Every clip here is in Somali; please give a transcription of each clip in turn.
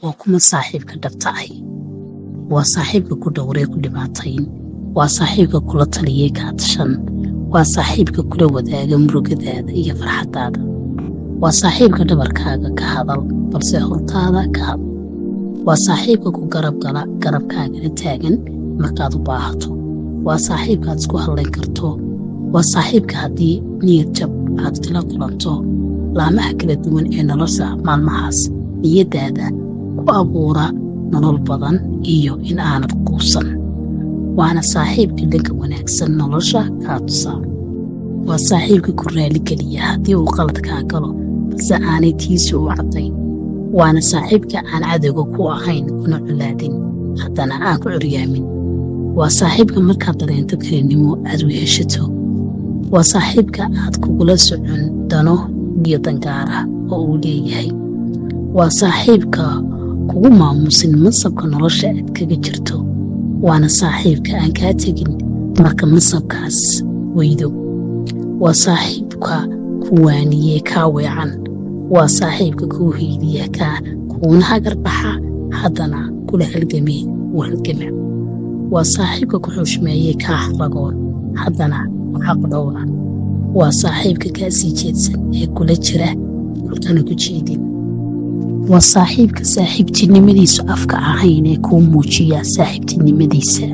waa kuma saaxiibka dhabta ah. Waa saaxiibka ku dhowree ku dhibaatayn. Waa saaxiibka kula taliyey ka tashan. Waa saaxiibka kula wadaaga murugadaada iyo farxadaada. Waa saaxiibka dhabarkaaga ka hadal balse hortaada ka hadal. Waa saaxiibka ku garab gala garabkaagana taagan markaad u baahato. Waa saaxiibka aad isku hadlayn karto. Waa saaxiibka haddii niyad jab aad kala kulanto laamaha kala duwan ee nolosha maalmahaas niyadaada ku abuura nolol badan iyo in aanad quusan. Waana saaxiibka dhanka wanaagsan nolosha kaa tusa. Waa saaxiibka ku raaligeliya haddii uu qalad kaa galo balse aanay tiisa u caddayn. Waana saaxiibka aan cadowga ku ahayn kuna culaadin haddana aan ku curyaamin. Waa saaxiibka markaad dareento kelinimo aad weheshato. Waa saaxiibka aad kugula socon dano iyo dangaara oo uu leeyahay. Waa saaxiibka kugu maamusin masabka nolosha aad kaga jirto. Waana saaxiibka aan kaa tegin marka masabkaas weydo. Waa saaxiibka ku waaniyee kaa weecan. Waa saaxiibka kuu hiiliya kaa kuuna hagarbaxa haddana kula halgamee u halgama. Waa saaxiibka ku xushmeeyey kaa xaqlagoon haddana xaq dhowra. Waa saaxiibka kaa sii jeedsan ee kula jira kultana ku jeedin. waa saaxiibka saaxiibtinimadiisu afka ahayn ee kuu muujiya saaxiibtinimadiisa.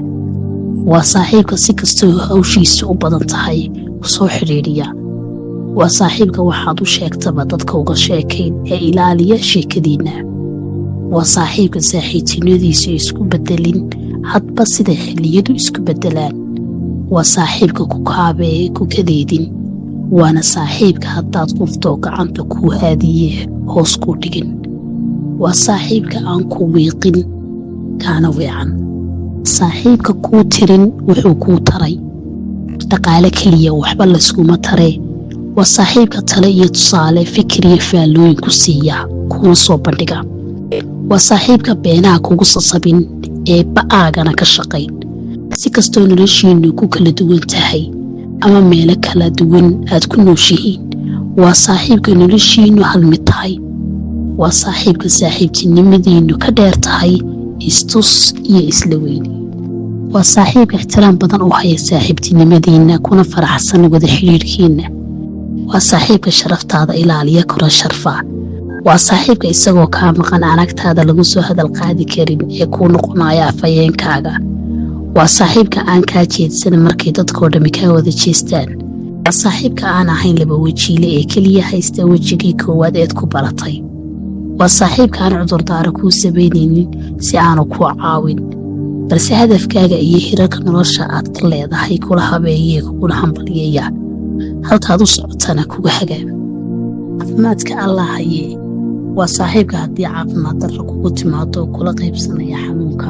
waa saaxiibka si kastoo hawshiisa u badan tahay u soo xidhiidhiya. waa saaxiibka waxaad u sheegtaba dadka uga sheekayn ee ilaaliya sheekadiinna. waa saaxiibka saaxiibtinimadiisu isku beddelin hadba siday xilliyadu isku beddelaan. waa saaxiibka ku kaabee ku kadeedin. waana saaxiibka haddaad quftoo gacanta kuu haadiye hoos kuu dhigin. waa saaxiibka aan ku wiiqin kaana weecan. saaxiibka kuu tirin wuxuu kuu taray. dhaqaale keliya waxba layskuma taree. waa saaxiibka tale iyo tusaale fikir iyo faallooyin ku siiya kuna soo bandhiga. waa saaxiibka beenaha kugu sasabin ee ba'aagana ka shaqayn. si kastoo noloshiinnu ku kala duwan tahay ama meelo kala duwan aad ku nooshihiin, waa saaxiibka noloshiinnu hal mid tahay. waa saaxiibka saaxiibtinimadiinnu ka dheer tahay istus iyo isla weyni. waa saaxiibka ixtiraam badan u haya saaxiibtinimadiinna kuna faraxsan wada xidhiidhkiinna. waa saaxiibka sharaftaada ilaaliya kuna sharfa. waa saaxiibka isagoo kaa maqan aragtaada lagu soo hadal qaadi karin ee kuu noqonaya afhayeenkaaga. waa saaxiibka aan kaa jeedsan markay dadkoo dhammi kaa wada jeestaan. waa saaxiibka aan ahayn laba wejiile ee keliya haysta wejigii koowaad eed ku baratay. waa saaxiibka aan cudurdaara kuu samaynaynin si aanu kuu caawin, balse hadafkaaga iyo hirarka nolosha aad ka leedahay kula habeeyee kuguna hambalyeeya, halkaad u socotana kuga hagaan. caafimaadka alla hayee waa saaxiibka haddii caafimaad darro kugu timaado kula qaybsanaya xanuunka.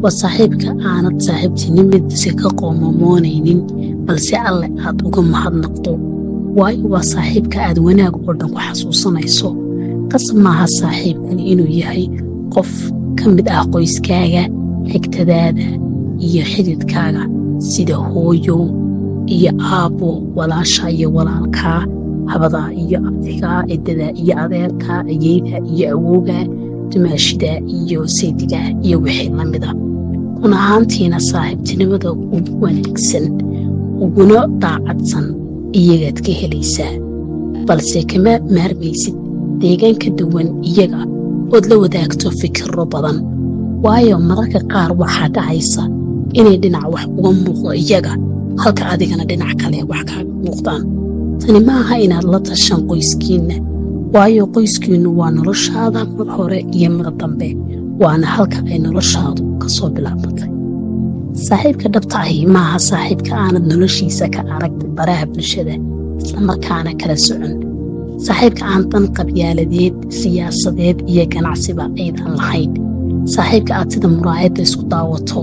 waa saaxiibka aanad saaxiibtinimadiisa ka qoomamoonaynin balse alle aad uga mahadnaqdo. waayo waa saaxiibka aad wanaag oo dhan ku xasuusanayso. qasab maaha saaxiibkan inuu yahay qof ka mid ah qoyskaaga, xigtadaada iyo xididkaaga sida hooyo iyo aabbo, walaasha iyo walaalkaa, habadaa iyo abtigaa, edadaa iyo adeerkaa, ayeyda iyo awowgaa, dumaashidaa iyo saydigaa iyo wixii la mida. run ahaantiina saaxiibtinimada ugu wanaagsan uguna daacadsan iyagaad ka helaysaa, balse kama maarmaysid deegaan ka duwan iyaga ood la wadaagto fikirro badan. waayo mararka qaar waxaa dhacaysa inay dhinac wax uga muuqdo iyaga halka adigana dhinac kale wax kaaga muuqdaan. tani maaha inaad la tashan qoyskiinna, waayo qoyskiinnu waa noloshaada mar hore iyo mar dambe, waana halka ay noloshaadu ka soo bilaabatay. saaxiibka dhabta ahi maaha saaxiibka aanad noloshiisa ka aragta baraha bulshada islamarkaana kala socon. saaxiibka aan dan qabyaaladeed, siyaasadeed iyo ganacsiba aydan lahayn. saaxiibka aad sida muraayadda isku daawato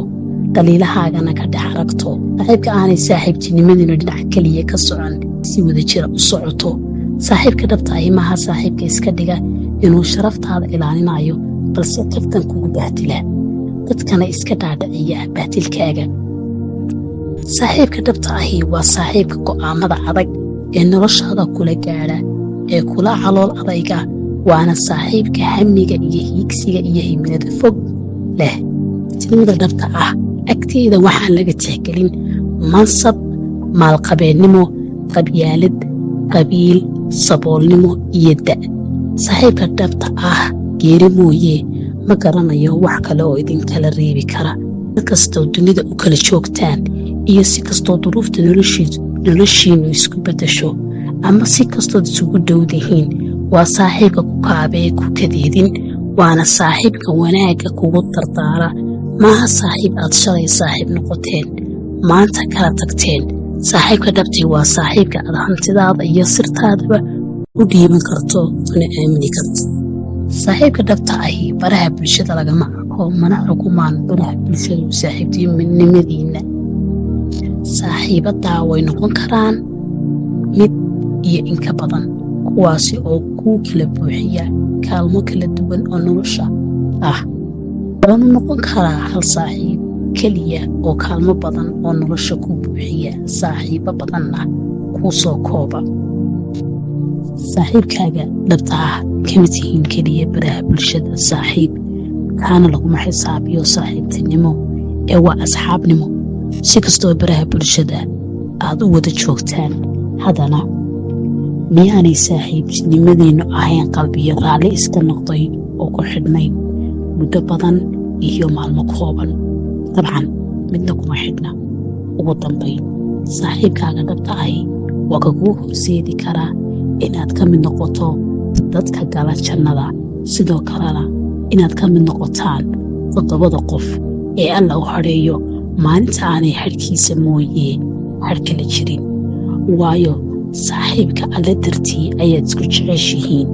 dhaliilahaagana ka dhex aragto. saaxiibka aanay saaxiibtinimadiinu dhinac keliya ka socon si wada jira u socoto. saaxiibka dhabta ahi maaha saaxiibka iska dhiga inuu sharaftaada ilaalinayo balse qoftan kugu bahdila dadkana iska dhaadhiciya bahdilkaaga. saaxiibka dhabta ahi waa saaxiibka go'aamada adag ee noloshaada kula gaadha, ee kula calool adayga waana saaxiibka hamiga iyo hiigsiga iyo himilada fog leh. Midnimada dhabta ah agteeda waxaan laga tixgelin mansab, maalqabeennimo, qabyaalad, qabiil, saboolnimo iyo da'. Saaxiibka dhabta ah geeri mooye ma garanayo wax kale oo idinkala reebi kara. Si kastoo dunida u kala joogtaan iyo si kastoo duruufta noloshiinu isku beddesho ama si kastood isugu dhowdihiin, waa saaxiibka ku kaabee ku kadeedin, waana saaxiibka wanaagga kugu dardaara. maaha saaxiib aad shalay saaxiib noqoteen maanta kala tagteen. saaxiibka dhabtii waa saaxiibka aad hantidaada iyo sirtaadaba u dhiiban karto una aamini karto. saaxiibka dhabta ahi baraha bulshada lagama arko, mana xukumaan baraha bulshadu saaxiibtinimadiina. saaxiibadaa way noqon karaan mid iyo inka badan, kuwaasi oo kuu kala buuxiya kaalmo kala duwan oo nolosha ah. waanu noqon karaa hal saaxiib keliya oo kaalmo badan oo nolosha kuu buuxiya, saaxiibo badanna kuu soo kooba. saaxiibkaaga dhabta ah kama tihiin keliya baraha bulshada saaxiib, kaana laguma xisaabiyo saaxiibtinimo ee waa asxaabnimo. si kastoo baraha bulshada aad u wada joogtaan, haddana miyaanay saaxiibtinimadiinnu ahayn qalbiyo raalli iska noqday oo ku xidhnayn muddo badan iyo maalmo kooban? dabcan midna kuma xidhna. ugu dambayn, saaxiibkaaga dhabta ahi waa kaguu horseedi karaa inaad ka mid noqoto dadka gala jannada, sidoo kalena inaad ka mid noqotaan 7 qof ee alla u hadheeyo maalinta aanay hadhkiisa mooye hadh kala jirin. waayo saaxiibka alle dartii ayaad isku jeceshihiin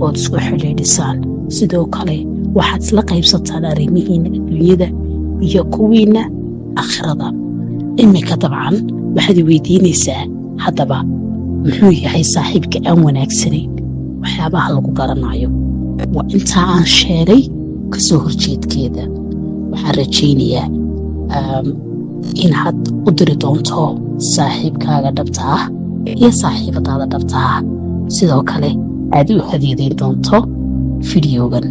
ood isku xidhiidhisaan, sidoo kale waxaad isla qaybsataan arrimihiinna adduunyada iyo kuwiinna aakhirada. iminka dabcan waxaad weydiinaysaa, haddaba muxuu yahay saaxiibka aan wanaagsanayn? waxyaabaha lagu garanayo waa intaa aan sheegay kasoo horjeedkeeda. waxaan rajaynayaa inaad u diri doonto saaxiibkaaga dhabta ah iyo saaxiibadaada dhabta ah, sidoo kale aad u hadiidayn doonto fideogan.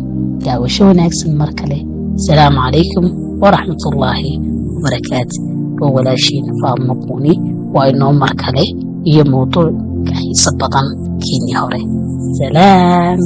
daawasho wanaagsan mar kale. asalaamu calaykum waraxmatullaahi wabarakaatu. waa walaashiin Faadmo Buuni, waa inoo mar kale iyo mawduuc ka xiiso badan keenii hore. salaam.